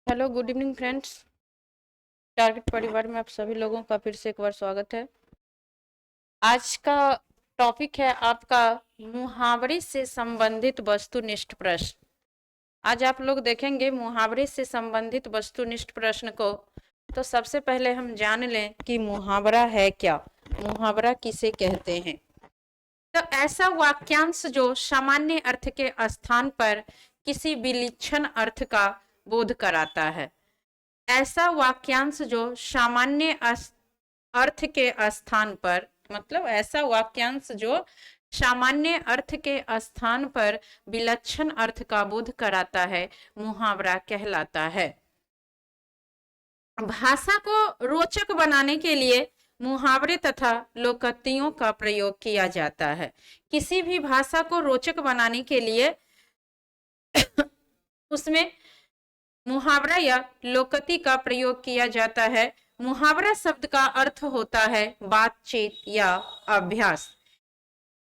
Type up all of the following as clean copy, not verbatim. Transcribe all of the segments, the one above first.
Hello, good evening friends. Target परिवार में आप सभी लोगों का फिर से एक बार स्वागत है। आज का टॉपिक है आपका मुहावरे से संबंधित वस्तुनिष्ठ प्रश्न। आज आप लोग देखेंगे मुहावरे से संबंधित वस्तुनिष्ठ प्रश्न को। तो सबसे पहले हम जान लें कि मुहावरा है क्या, मुहावरा किसे कहते हैं। तो ऐसा वाक्यांश जो सामान्य अर्थ के स्थान पर किसी विलक्षण अर्थ का बोध कराता है। ऐसा वाक्यांश जो सामान्य अर्थ के स्थान पर, मतलब ऐसा वाक्यांश जो सामान्य अर्थ के स्थान पर विलक्षण अर्थ का बोध कराता है, मुहावरा कहलाता है। भाषा को रोचक बनाने के लिए मुहावरे तथा लोकोक्तियों का प्रयोग किया जाता है। किसी भी भाषा को रोचक बनाने के लिए उसमें मुहावरा या लोकोक्ति का प्रयोग किया जाता है। मुहावरा शब्द का अर्थ होता है बातचीत या अभ्यास।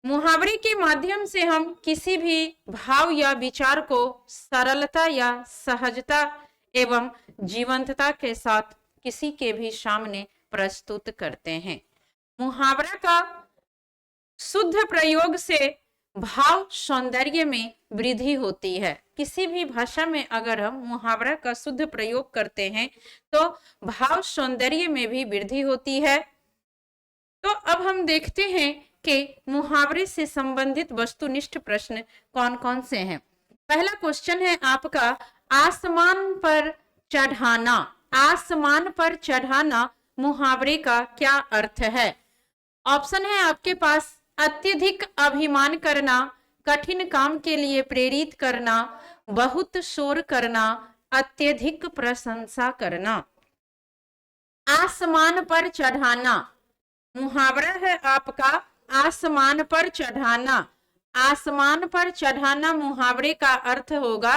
मुहावरे के माध्यम से हम किसी भी भाव या विचार को सरलता या सहजता एवं जीवंतता के साथ किसी के भी सामने प्रस्तुत करते हैं। मुहावरा का शुद्ध प्रयोग से भाव सौंदर्य में वृद्धि होती है। किसी भी भाषा में अगर हम मुहावरा का शुद्ध प्रयोग करते हैं तो भाव सौंदर्य में भी वृद्धि होती है। तो अब हम देखते हैं कि मुहावरे से संबंधित वस्तुनिष्ठ प्रश्न कौन कौन से हैं। पहला क्वेश्चन है आपका आसमान पर चढ़ाना। आसमान पर चढ़ाना मुहावरे का क्या अर्थ है। ऑप्शन है आपके पास अत्यधिक अभिमान करना, कठिन काम के लिए प्रेरित करना, बहुत शोर करना, अत्यधिक प्रशंसा करना। आसमान पर चढ़ाना मुहावरा है आपका आसमान पर चढ़ाना। आसमान पर चढ़ाना मुहावरे का अर्थ होगा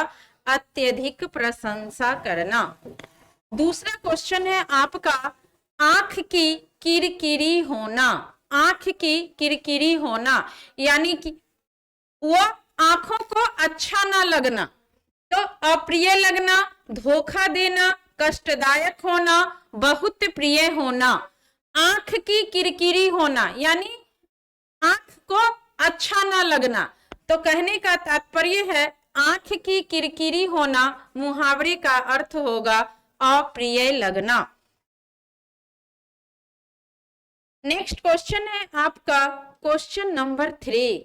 अत्यधिक प्रशंसा करना। दूसरा क्वेश्चन है आपका आंख की किरकिरी होना। आंख की किरकिरी होना यानी कि वो आंखों को अच्छा ना लगना, तो अप्रिय लगना, धोखा देना, कष्टदायक होना, बहुत प्रिय होना। आंख की किरकिरी होना यानी आंख को अच्छा ना लगना। तो कहने का तात्पर्य है आंख की किरकिरी होना मुहावरे का अर्थ होगा अप्रिय लगना। नेक्स्ट क्वेश्चन है आपका क्वेश्चन नंबर 3।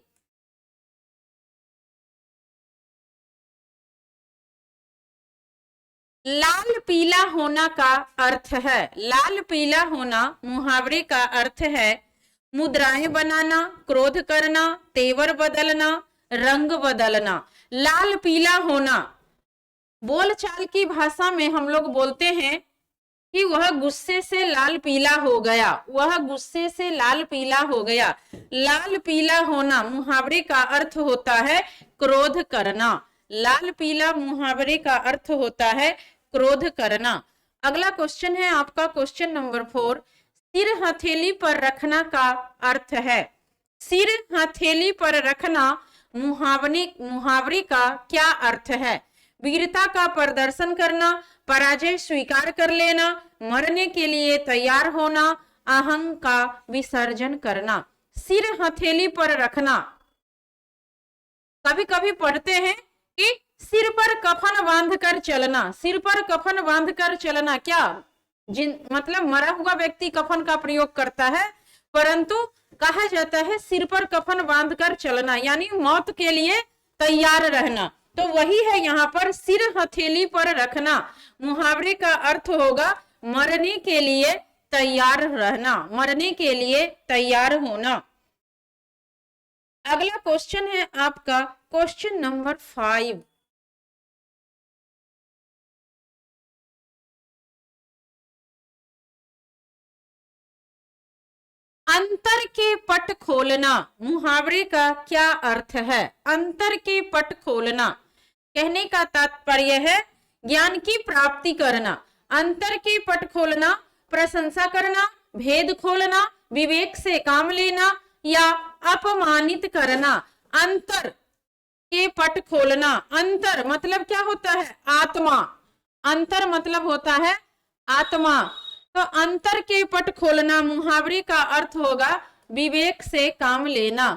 लाल पीला होना का अर्थ है। लाल पीला होना मुहावरे का अर्थ है मुद्राएं बनाना, क्रोध करना, तेवर बदलना, रंग बदलना। लाल पीला होना बोलचाल की भाषा में हम लोग बोलते हैं कि वह गुस्से से लाल पीला हो गया, वह गुस्से से लाल पीला हो गया। लाल पीला होना मुहावरे का अर्थ होता है क्रोध करना। लाल पीला मुहावरे का अर्थ होता है क्रोध करना। अगला क्वेश्चन है आपका क्वेश्चन नंबर 4। सिर हथेली पर रखना का अर्थ है। सिर हथेली पर रखना मुहावरे का क्या अर्थ है। वीरता का प्रदर्शन करना, पराजय स्वीकार कर लेना, मरने के लिए तैयार होना, अहंकार का विसर्जन करना। सिर हथेली पर रखना, कभी कभी पढ़ते हैं कि सिर पर कफन बांधकर चलना। सिर पर कफन बांधकर चलना क्या मतलब मरा हुआ व्यक्ति कफन का प्रयोग करता है, परंतु कहा जाता है सिर पर कफन बांधकर चलना यानी मौत के लिए तैयार रहना। तो वही है यहाँ पर सिर हथेली पर रखना मुहावरे का अर्थ होगा मरने के लिए तैयार रहना, मरने के लिए तैयार होना। अगला क्वेश्चन है आपका क्वेश्चन नंबर 5। अंतर के पट खोलना मुहावरे का क्या अर्थ है। अंतर के पट खोलना कहने का तात्पर्य है ज्ञान की प्राप्ति करना। अंतर के पट खोलना प्रशंसा करना, भेद खोलना, विवेक से काम लेना या अपमानित करना। अंतर के पट खोलना, अंतर मतलब क्या होता है आत्मा, अंतर मतलब होता है आत्मा। तो अंतर के पट खोलना मुहावरे का अर्थ होगा विवेक से काम लेना,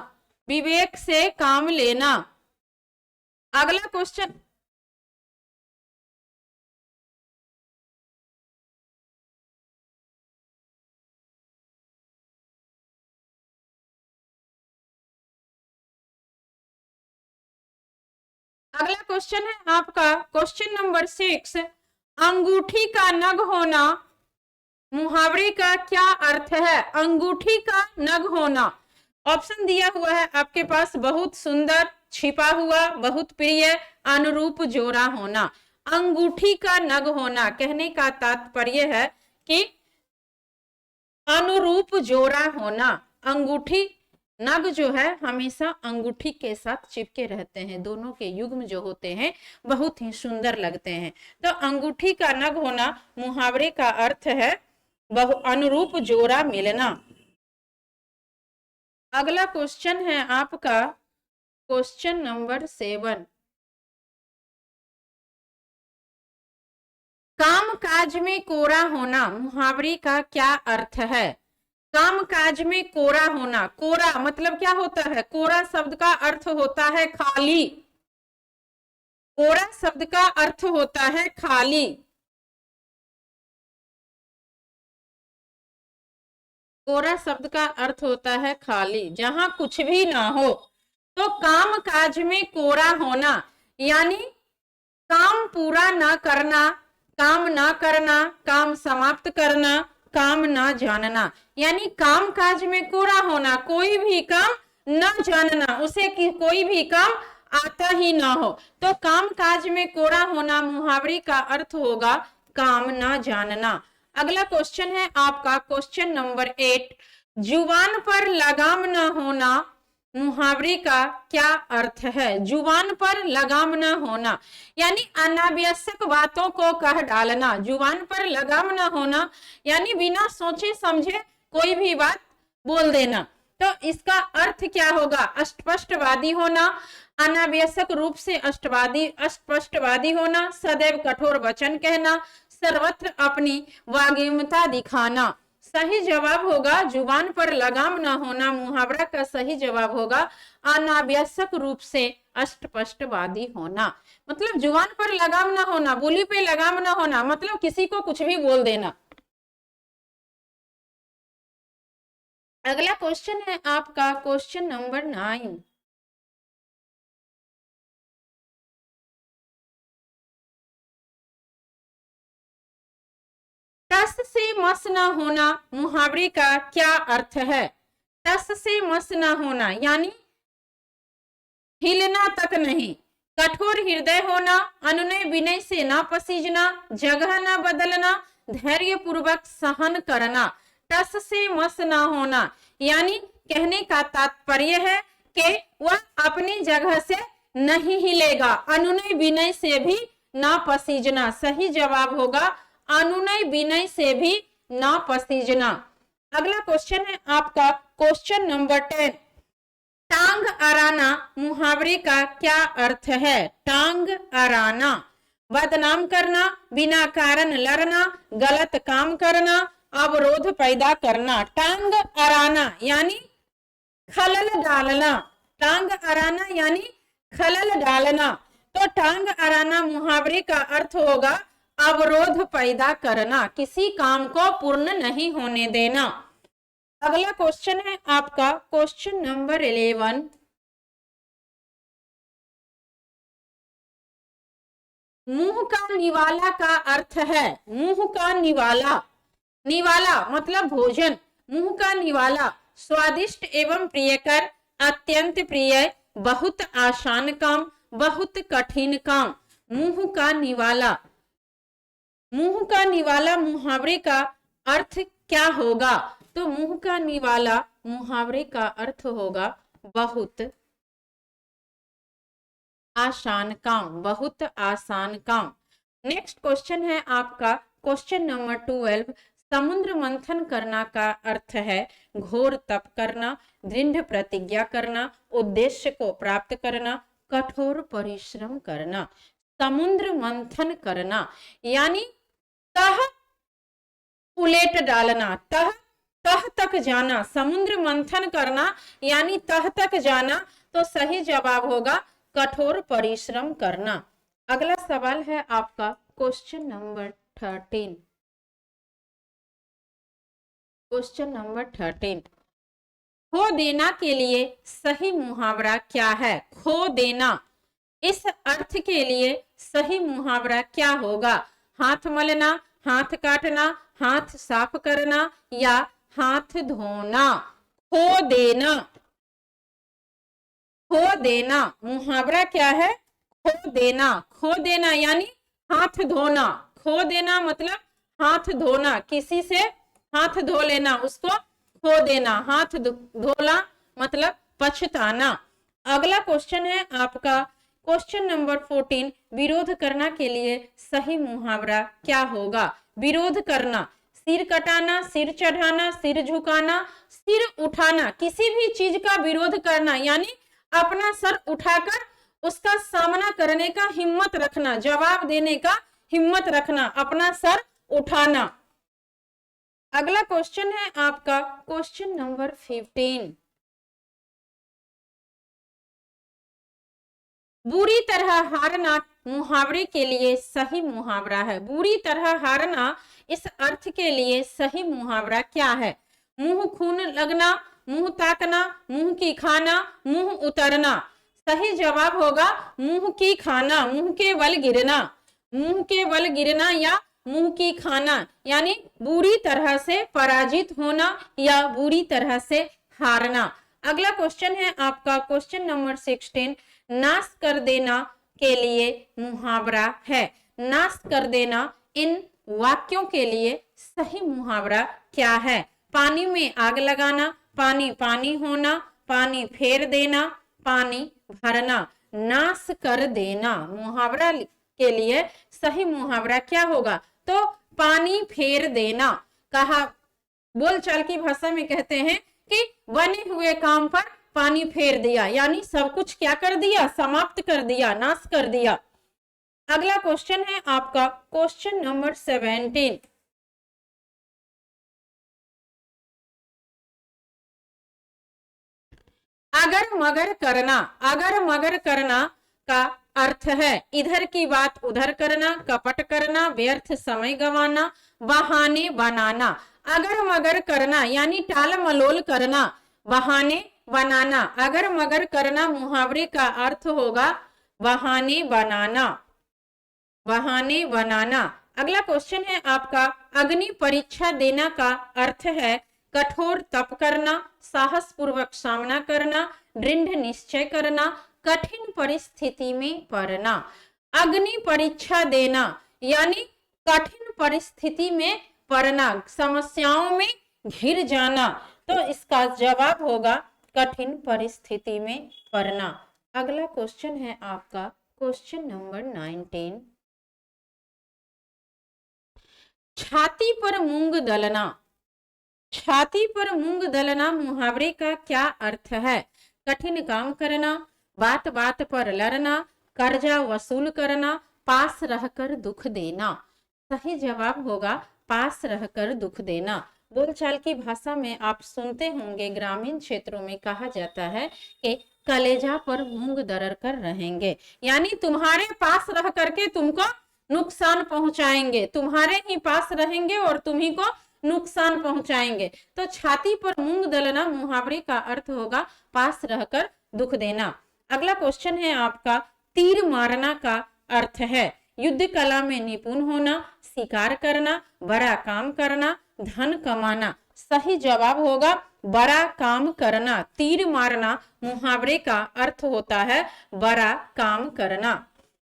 विवेक से काम लेना। अगला क्वेश्चन, अगला क्वेश्चन है आपका क्वेश्चन नंबर 6, अंगूठी का नग होना मुहावरे का क्या अर्थ है? अंगूठी का नग होना, ऑप्शन दिया हुआ है आपके पास, बहुत सुंदर, छिपा हुआ, बहुत प्रिय, अनुरूप जोड़ा होना। अंगूठी का नग होना कहने का तात्पर्य है कि अनुरूप जोड़ा होना। अंगूठी नग जो है हमेशा अंगूठी के साथ चिपके रहते हैं, दोनों के युग्म जो होते हैं बहुत ही सुंदर लगते हैं। तो अंगूठी का नग होना मुहावरे का अर्थ है बहु अनुरूप जोड़ा मिलना। अगला क्वेश्चन है आपका क्वेश्चन नंबर 7, काम काज में कोरा होना मुहावरे का क्या अर्थ है? काम काज में कोरा होना, कोरा मतलब क्या होता है? कोरा शब्द का अर्थ होता है खाली, कोरा शब्द का अर्थ होता है खाली। कोरा शब्द का अर्थ होता है खाली, जहां कुछ भी ना हो। तो काम काज में कोरा होना यानी काम पूरा ना करना, काम ना करना, काम समाप्त करना, काम ना जानना, यानी काम काज में कोरा होना, कोई भी काम ना जानना, उसे कोई भी काम आता ही ना हो। तो काम काज में कोरा होना मुहावरे का अर्थ होगा काम ना जानना। अगला क्वेश्चन है आपका क्वेश्चन नंबर 8, जुबान पर लगाम ना होना मुहावरे का क्या अर्थ है? जुबान पर लगाम न होना यानी अनावश्यक बातों को कह डालना। जुबान पर लगाम न होना यानी बिना सोचे समझे कोई भी बात बोल देना। तो इसका अर्थ क्या होगा? अस्पष्टवादी होना, अनावश्यक रूप से अस्पष्टवादी होना, सदैव कठोर वचन कहना, सर्वत्र अपनी वाग्मिता दिखाना। सही जवाब होगा जुबान पर लगाम न होना, मुहावरा का सही जवाब होगा अनावश्यक रूप से अस्पष्टवादी होना। मतलब जुबान पर लगाम न होना, बोली पे लगाम न होना मतलब किसी को कुछ भी बोल देना। अगला क्वेश्चन है आपका क्वेश्चन नंबर 9, टस से मस न होना मुहावरे का क्या अर्थ है? टस से मस न होना यानी हिलना तक नहीं, कठोर हृदय होना, अनुनय विनय से ना पसीजना, जगह ना बदलना, धैर्य पूर्वक सहन करना। टस से मस ना होना यानी कहने का तात्पर्य है कि वह अपनी जगह से नहीं हिलेगा, अनुनय विनय से भी ना पसीजना। सही जवाब होगा अनुनय विनय से भी ना पसीजना। अगला क्वेश्चन है आपका क्वेश्चन नंबर 10, टांग अराना मुहावरे का क्या अर्थ है? टांग अराना, बदनाम करना, बिना कारण लड़ना, गलत काम करना, अवरोध पैदा करना। टांग अराना यानी खलल डालना, टांग अराना यानी खलल डालना। तो टांग अराना मुहावरे का अर्थ होगा अवरोध पैदा करना, किसी काम को पूर्ण नहीं होने देना। अगला क्वेश्चन है आपका क्वेश्चन नंबर 11, मुंह का निवाला का अर्थ है? मुंह का निवाला, निवाला मतलब भोजन, मुंह का निवाला स्वादिष्ट एवं प्रियकर, अत्यंत प्रिय, बहुत आसान काम, बहुत कठिन काम। मुंह का निवाला, मुंह का निवाला मुहावरे का अर्थ क्या होगा? तो मुंह का निवाला मुहावरे का अर्थ होगा बहुत आसान काम, बहुत आसान काम। नेक्स्ट क्वेश्चन है आपका क्वेश्चन नंबर 12, समुद्र मंथन करना का अर्थ है घोर तप करना, दृढ़ प्रतिज्ञा करना, उद्देश्य को प्राप्त करना, कठोर परिश्रम करना। समुद्र मंथन करना, यानी तह उलेट डालना, तह तह तक जाना, समुद्र मंथन करना यानी तह तक जाना। तो सही जवाब होगा कठोर परिश्रम करना। अगला सवाल है आपका क्वेश्चन नंबर 13। क्वेश्चन नंबर 13, खो देना के लिए सही मुहावरा क्या है? खो देना, इस अर्थ के लिए सही मुहावरा क्या होगा? हाथ मलना, हाथ काटना, हाथ साफ करना या हाथ धोना? खो देना, खो देना मुहावरा क्या है? खो देना, खो देना यानी हाथ धोना। खो देना मतलब हाथ धोना, किसी से हाथ धो लेना, उसको खो देना। हाथ धोना मतलब पछताना। अगला क्वेश्चन है आपका क्वेश्चन नंबर 14, विरोध करना के लिए सही मुहावरा क्या होगा? विरोध करना, सिर कटाना, सिर चढ़ाना, सिर झुकाना, सिर उठाना, किसी भी चीज का विरोध करना यानी अपना सर उठाकर उसका सामना करने का हिम्मत रखना, जवाब देने का हिम्मत रखना, अपना सर उठाना। अगला क्वेश्चन है आपका क्वेश्चन नंबर 15, बुरी तरह हारना मुहावरे के लिए सही मुहावरा है। बुरी तरह हारना इस अर्थ के लिए सही मुहावरा क्या है? मुंह खून लगना, मुंह ताकना, मुंह की खाना, मुंह उतरना। सही जवाब होगा मुंह की खाना, मुंह के बल गिरना, मुंह के बल गिरना या मुंह की खाना, यानी बुरी तरह से पराजित होना या बुरी तरह से हारना। अगला क्वेश्चन है आपका क्वेश्चन नंबर 16, नाश कर देना के लिए मुहावरा है। नाश कर देना, इन वाक्यों के लिए सही मुहावरा क्या है? पानी में आग लगाना, पानी पानी होना, पानी फेर देना, पानी भरना। नाश कर देना मुहावरा के लिए सही मुहावरा क्या होगा? तो पानी फेर देना। कहा बोलचाल की भाषा में कहते हैं कि बने हुए काम पर पानी फेर दिया, यानी सब कुछ क्या कर दिया? समाप्त कर दिया, नाश कर दिया। अगला क्वेश्चन है आपका क्वेश्चन नंबर 17, अगर मगर करना। अगर मगर करना का अर्थ है इधर की बात उधर करना, कपट करना, व्यर्थ समय गंवाना, बहाने बनाना। अगर मगर करना यानी टाल मलोल करना, बहाने बनाना। अगर मगर करना मुहावरे का अर्थ होगा बहाने बनाना, बहाने बनाना। अगला क्वेश्चन है आपका अग्नि परीक्षा देना का अर्थ है कठोर तप करना, साहस पूर्वक सामना करना, दृढ़ निश्चय करना, कठिन परिस्थिति में पड़ना। अग्नि परीक्षा देना यानी कठिन परिस्थिति में पड़ना, समस्याओं में घिर जाना। तो इसका जवाब होगा कठिन परिस्थिति में पड़ना। अगला क्वेश्चन है आपका क्वेश्चन नंबर 19, छाती पर मूंग दलना। छाती पर मूंग दलना मुहावरे का क्या अर्थ है? कठिन काम करना, बात बात पर लड़ना, कर्जा वसूल करना, पास रहकर दुख देना। सही जवाब होगा पास रहकर दुख देना। बोलचाल की भाषा में आप सुनते होंगे, ग्रामीण क्षेत्रों में कहा जाता है कि कलेजा पर मूंग दरड़ कर रहेंगे, यानी तुम्हारे पास रह करके तुमको नुकसान पहुंचाएंगे, तुम्हारे ही पास रहेंगे और तुम्ही को नुकसान पहुंचाएंगे। तो छाती पर मूंग दलना मुहावरे का अर्थ होगा पास रहकर दुख देना। अगला क्वेश्चन है आपका तीर मारना का अर्थ है युद्ध कला में निपुण होना, शिकार करना, बड़ा काम करना, धन कमाना। सही जवाब होगा बड़ा काम करना। तीर मारना मुहावरे का अर्थ होता है बड़ा काम करना।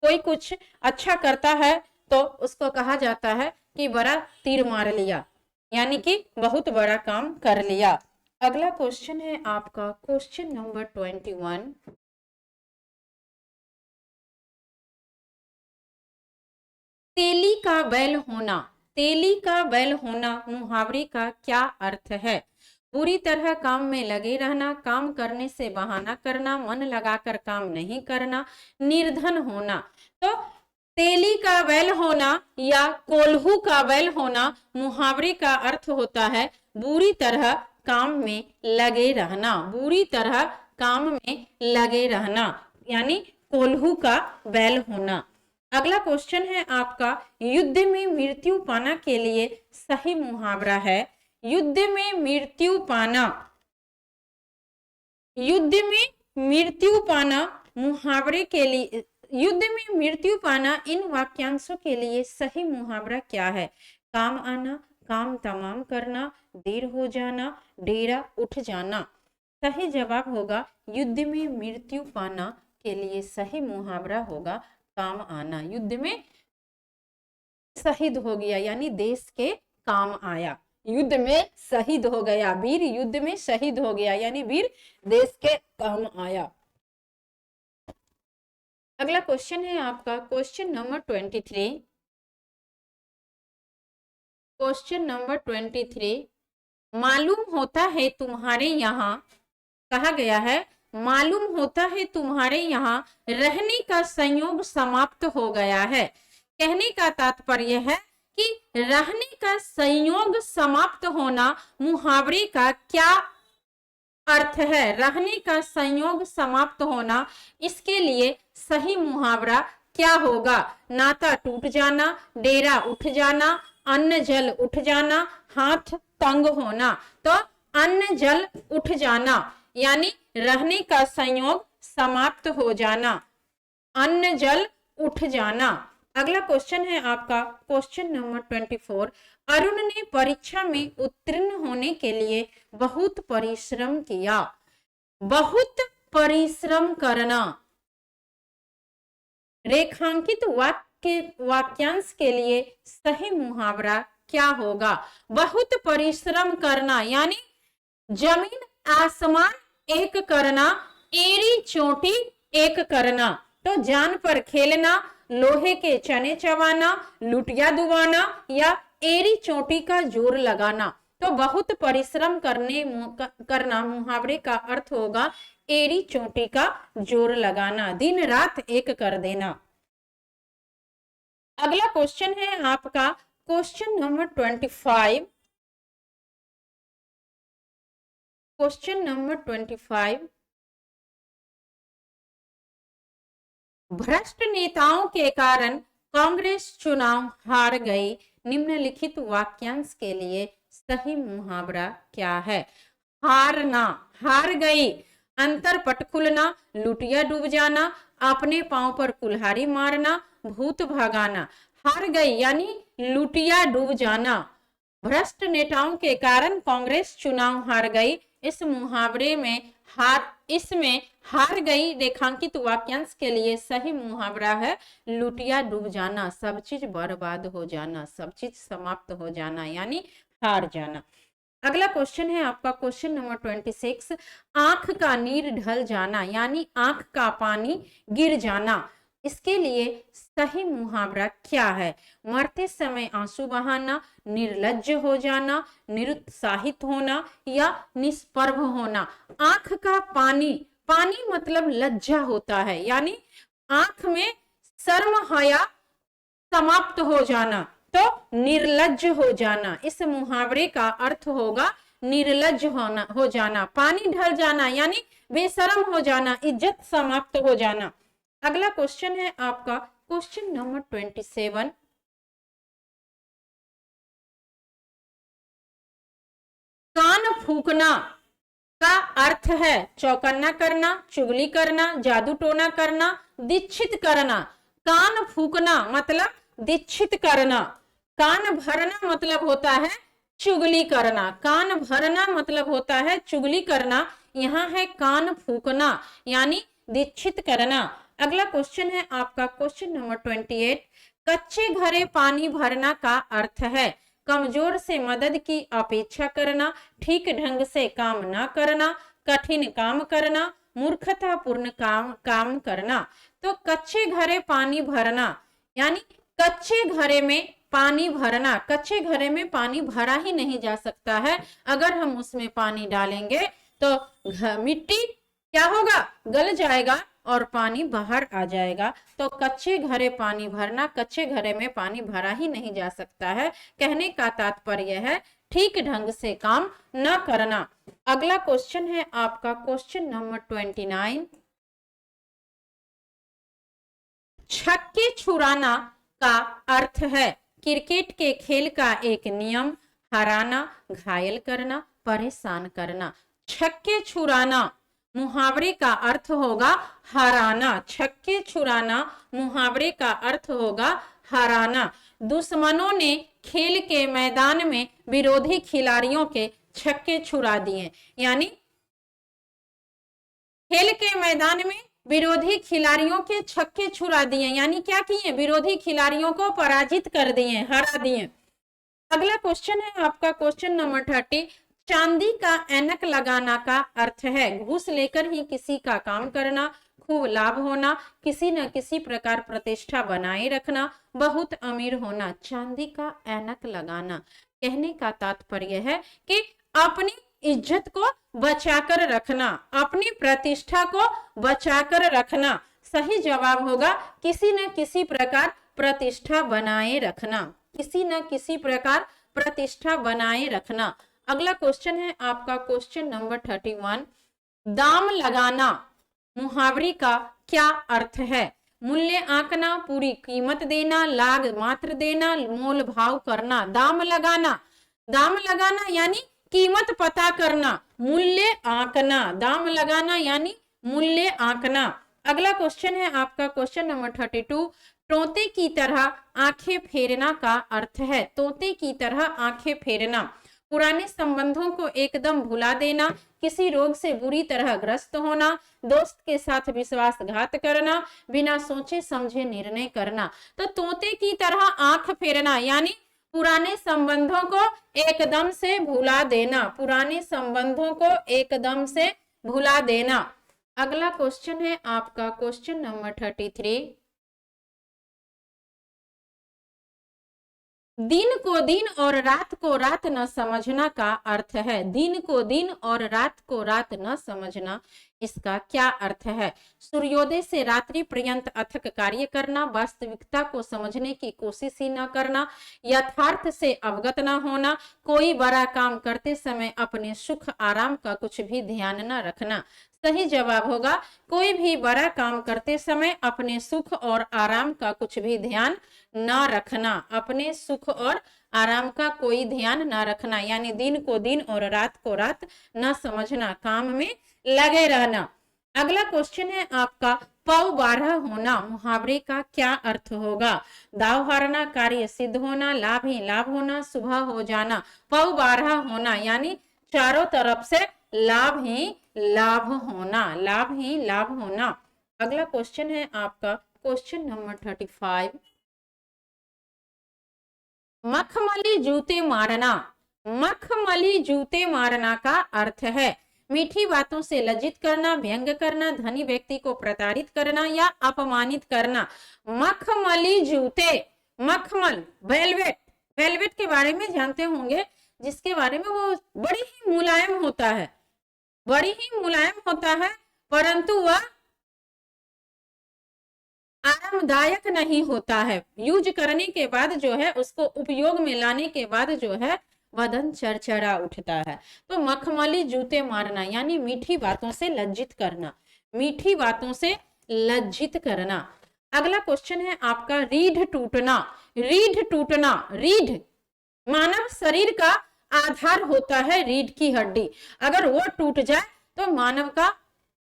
कोई कुछ अच्छा करता है तो उसको कहा जाता है कि बड़ा तीर मार लिया, यानी कि बहुत बड़ा काम कर लिया। अगला क्वेश्चन है आपका क्वेश्चन नंबर 21, तेली का बैल होना। तेली का बैल होना मुहावरे का क्या अर्थ है? पूरी तरह काम में लगे रहना, काम करने से बहाना करना, मन लगाकर काम नहीं करना, निर्धन होना। तो तेली का बैल होना या कोल्हू का बैल होना मुहावरे का अर्थ होता है बुरी तरह काम में लगे रहना, बुरी तरह काम में लगे रहना, यानी कोल्हू का बैल होना। अगला क्वेश्चन है आपका, युद्ध में मृत्यु पाना के लिए सही मुहावरा है। युद्ध में मृत्यु पाना, युद्ध में मृत्यु पाना मुहावरे के लिए, युद्ध में मृत्यु पाना इन वाक्यांशों के लिए सही मुहावरा क्या है? काम आना, काम तमाम करना, देर हो जाना, डेरा उठ जाना। सही जवाब होगा युद्ध में मृत्यु पाना के लिए सही मुहावरा होगा काम आना। युद्ध में शहीद हो गया यानी देश के काम आया, युद्ध में शहीद हो गया, वीर युद्ध में शहीद हो गया यानी वीर देश के काम आया। अगला क्वेश्चन है आपका क्वेश्चन नंबर 23। क्वेश्चन नंबर 23, मालूम होता है तुम्हारे यहाँ, कहा गया है मालूम होता है तुम्हारे यहाँ रहने का संयोग समाप्त हो गया है। कहने का तात्पर्य है कि रहने का संयोग समाप्त होना मुहावरे का क्या अर्थ है? रहने का संयोग समाप्त होना, इसके लिए सही मुहावरा क्या होगा? नाता टूट जाना, डेरा उठ जाना, अन्न जल उठ जाना, हाथ तंग होना। तो अन्न जल उठ जाना यानी रहने का संयोग समाप्त हो जाना, अन्न जल उठ जाना। अगला क्वेश्चन है आपका क्वेश्चन नंबर 24, अरुण ने परीक्षा में उत्तीर्ण होने के लिए बहुत परिश्रम किया। बहुत परिश्रम करना, रेखांकित वाक्यांश के लिए सही मुहावरा क्या होगा? बहुत परिश्रम करना यानी जमीन आसमान एक करना, एड़ी चोटी एक करना। तो जान पर खेलना, लोहे के चने चबाना, लुटिया दुबाना या एड़ी चोटी का जोर लगाना। तो बहुत परिश्रम करना मुहावरे का अर्थ होगा एड़ी चोटी का जोर लगाना, दिन रात एक कर देना। अगला क्वेश्चन है आपका क्वेश्चन नंबर 25। क्वेश्चन नंबर 25, भ्रष्ट नेताओं के कारण कांग्रेस चुनाव हार गई। निम्नलिखित वाक्यांश के लिए सही मुहावरा क्या है? हारना, हार गई, अंतर पट खुलना, लुटिया डूब जाना, अपने पांव पर कुल्हाड़ी मारना, भूत भगाना। हार गई यानी लुटिया डूब जाना। भ्रष्ट नेताओं के कारण कांग्रेस चुनाव हार गई। इस मुहावरे में इसमें हार गई रेखांकित वाक्यांश के लिए सही मुहावरा है लुटिया डूब जाना, सब चीज बर्बाद हो जाना, सब चीज समाप्त हो जाना यानी हार जाना। अगला क्वेश्चन है आपका क्वेश्चन नंबर 26, आंख का नीर ढल जाना यानी आंख का पानी गिर जाना। इसके लिए सही मुहावरा क्या है? मरते समय आंसू बहाना, निर्लज्ज हो जाना, निरुत्साहित होना या निष्प्रभ होना। आंख का पानी, पानी मतलब लज्जा होता है यानी आंख में शर्म हया समाप्त हो जाना, तो निर्लज्ज हो जाना। इस मुहावरे का अर्थ होगा निर्लज्ज होना, हो जाना। पानी ढल जाना यानी बेशर्म हो जाना, इज्जत समाप्त हो जाना। अगला क्वेश्चन है आपका क्वेश्चन नंबर 27, कान फूकना का अर्थ है चौकन्ना करना, चुगली करना, जादू टोना करना, दीक्षित करना। कान फूकना मतलब दीक्षित करना, कान भरना मतलब होता है चुगली करना, कान भरना मतलब होता है चुगली करना। यहाँ है कान फूकना यानी दीक्षित करना। अगला क्वेश्चन है आपका क्वेश्चन नंबर 28, कच्चे घरे पानी भरना का अर्थ है कमजोर से मदद की अपेक्षा करना, ठीक ढंग से काम ना करना, कठिन काम करना, मूर्खतापूर्ण काम करना। तो कच्चे घरे पानी भरना यानी कच्चे घरे में पानी भरना, कच्चे घरे में पानी भरा ही नहीं जा सकता है। अगर हम उसमें पानी डालेंगे तो मिट्टी क्या होगा? गल जाएगा, और पानी बाहर आ जाएगा। तो कच्चे घरे पानी भरना, कच्चे घरे में पानी भरा ही नहीं जा सकता है। कहने का तात्पर्य है ठीक ढंग से काम न करना। अगला क्वेश्चन है आपका क्वेश्चन नंबर 29। छक्के छुड़ाना का अर्थ है क्रिकेट के खेल का एक नियम, हराना, घायल करना, परेशान करना। छक्के छुड़ाना मुहावरे का अर्थ होगा हराना। छक्के छुड़ाना मुहावरे का अर्थ होगा हराना। दुश्मनों ने खेल के मैदान में विरोधी खिलाड़ियों के छक्के छुड़ा दिए, यानी खेल के मैदान में विरोधी खिलाड़ियों के छक्के छुड़ा दिए, यानी क्या किए, विरोधी खिलाड़ियों को पराजित कर दिए, हरा दिए। अगला क्वेश्चन है आपका क्वेश्चन नंबर 30। चांदी का ऐनक लगाना का अर्थ है घूस लेकर ही किसी का काम करना, खूब लाभ होना, किसी न किसी प्रकार प्रतिष्ठा बनाए रखना, बहुत अमीर होना। चांदी का ऐनक लगाना कहने का तात्पर्य है कि अपनी इज्जत को बचाकर रखना, अपनी प्रतिष्ठा को बचाकर रखना। सही जवाब होगा किसी न किसी प्रकार प्रतिष्ठा बनाए रखना, किसी न किसी प्रकार प्रतिष्ठा बनाए रखना। अगला क्वेश्चन है आपका क्वेश्चन नंबर 31। दाम लगाना मुहावरे का क्या अर्थ है? मूल्य आंकना, पूरी कीमत देना, लाग मात्र देना, मोल भाव करना। दाम लगाना यानी कीमत पता करना, मूल्य आंकना। दाम लगाना यानी मूल्य आंकना। अगला क्वेश्चन है आपका क्वेश्चन नंबर 32। तोते की तरह आंखें फेरना का अर्थ है तोते की तरह आंखें फेरना, पुराने संबंधों को एकदम भुला देना, किसी रोग से बुरी तरह ग्रस्त होना, दोस्त के साथ विश्वासघात करना, बिना सोचे समझे निर्णय करना। तो तोते की तरह आंख फेरना यानी पुराने संबंधों को एकदम से भुला देना, पुराने संबंधों को एकदम से भुला देना। अगला क्वेश्चन है आपका क्वेश्चन नंबर 33। दिन को दिन और रात को रात न समझना का अर्थ है। दिन को दिन और रात को रात न समझना, इसका क्या अर्थ है? सूर्योदय से रात्रि पर्यंत अथक कार्य करना, वास्तविकता को समझने की कोशिश ही न करना, यथार्थ से अवगत न होना, कोई बड़ा काम करते समय अपने सुख आराम का कुछ भी ध्यान न रखना। सही जवाब होगा कोई भी बड़ा काम करते समय अपने सुख और आराम का कुछ भी ध्यान न रखना, अपने सुख और आराम का कोई ध्यान न रखना, यानी दिन को दिन और रात को रात न समझना, काम में लगे रहना। अगला क्वेश्चन है आपका पौ बारह होना मुहावरे का क्या अर्थ होगा? दाव हारना, कार्य सिद्ध होना, लाभ ही लाभ होना, सुबह हो जाना। पौ बारह होना यानी चारों तरफ से लाभ ही लाभ होना, लाभ ही लाभ होना। अगला क्वेश्चन है आपका क्वेश्चन नंबर 35। मखमली जूते मारना, मखमली जूते मारना का अर्थ है मीठी बातों से लज्जित करना, व्यंग करना, धनी व्यक्ति को प्रताड़ित करना या अपमानित करना। मखमली जूते, मखमल वेलवेट, वेलवेट के बारे में जानते होंगे, जिसके बारे में वो बड़ी ही मुलायम होता है, बड़ी ही मुलायम होता है, परंतु वह आरामदायक नहीं होता है। यूज करने के बाद जो है, उसको उपयोग में लाने के बाद जो है बदन चरचरा उठता है। तो मखमली जूते मारना यानी मीठी बातों से लज्जित करना, मीठी बातों से लज्जित करना। अगला क्वेश्चन है आपका रीढ़ टूटना, रीढ़ टूटना, रीढ़ मानव शरीर का आधार होता है, रीढ़ की हड्डी, अगर वो टूट जाए तो मानव का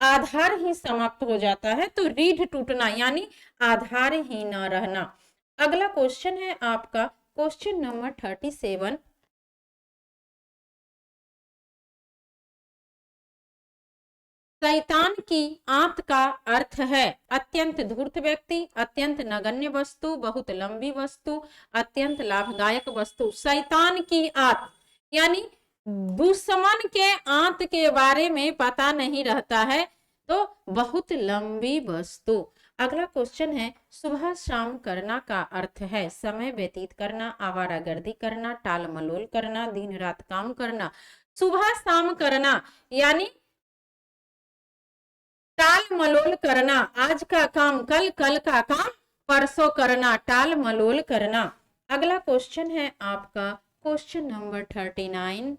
आधार ही समाप्त हो जाता है। तो रीढ़ टूटना यानी आधार ही ना रहना। अगला क्वेश्चन है आपका क्वेश्चन नंबर 37। शैतान की आंत का अर्थ है अत्यंत धूर्त व्यक्ति, अत्यंत नगण्य वस्तु, बहुत लंबी वस्तु, अत्यंत लाभदायक वस्तु। शैतान की आंत यानी दुश्मन के आंत के बारे में पता नहीं रहता है, तो बहुत लंबी वस्तु। अगला क्वेश्चन है सुबह शाम करना का अर्थ है समय व्यतीत करना, आवारागर्दी करना, टाल मलोल करना, दिन रात काम करना। सुबह शाम करना यानी टाल मलोल करना, आज का काम कल, कल का काम परसों करना, टाल मलोल करना। अगला क्वेश्चन है आपका क्वेश्चन नंबर 39।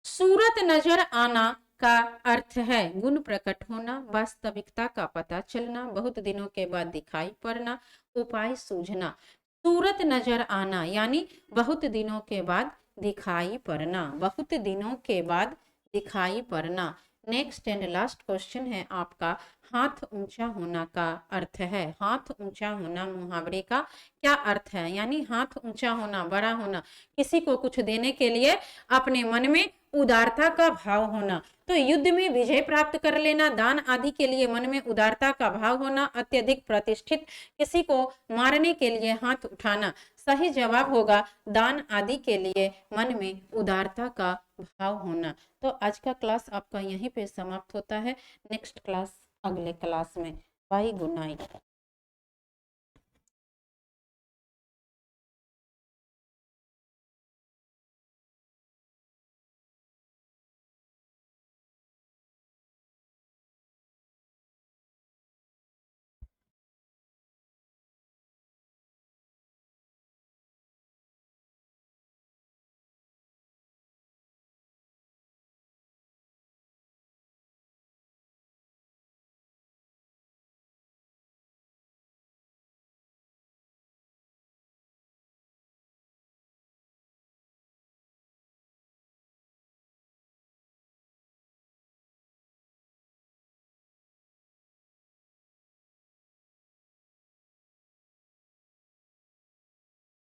सूरत नजर आना का अर्थ है गुण प्रकट होना, वास्तविकता का पता चलना, बहुत दिनों के बाद दिखाई पड़ना, उपाय सूझना। सूरत नजर आना यानी बहुत दिनों के बाद दिखाई पड़ना, बहुत दिनों के बाद दिखाई पड़ना। नेक्स्ट एंड लास्ट क्वेश्चन है आपका हाथ ऊंचा होना का अर्थ है। हाथ ऊंचा होना मुहावरे का क्या अर्थ है? यानी हाथ ऊंचा होना, बड़ा होना, किसी को कुछ देने के लिए अपने मन में उदारता का भाव होना। तो युद्ध में विजय प्राप्त कर लेना, दान आदि के लिए मन में उदारता का भाव होना, अत्यधिक प्रतिष्ठित किसी को मारने के लिए हाथ उठाना। सही जवाब होगा दान आदि के लिए मन में उदारता का भाव होना। तो आज का क्लास आपका यहीं पे समाप्त होता है। नेक्स्ट क्लास अगले क्लास में। Bye, good night.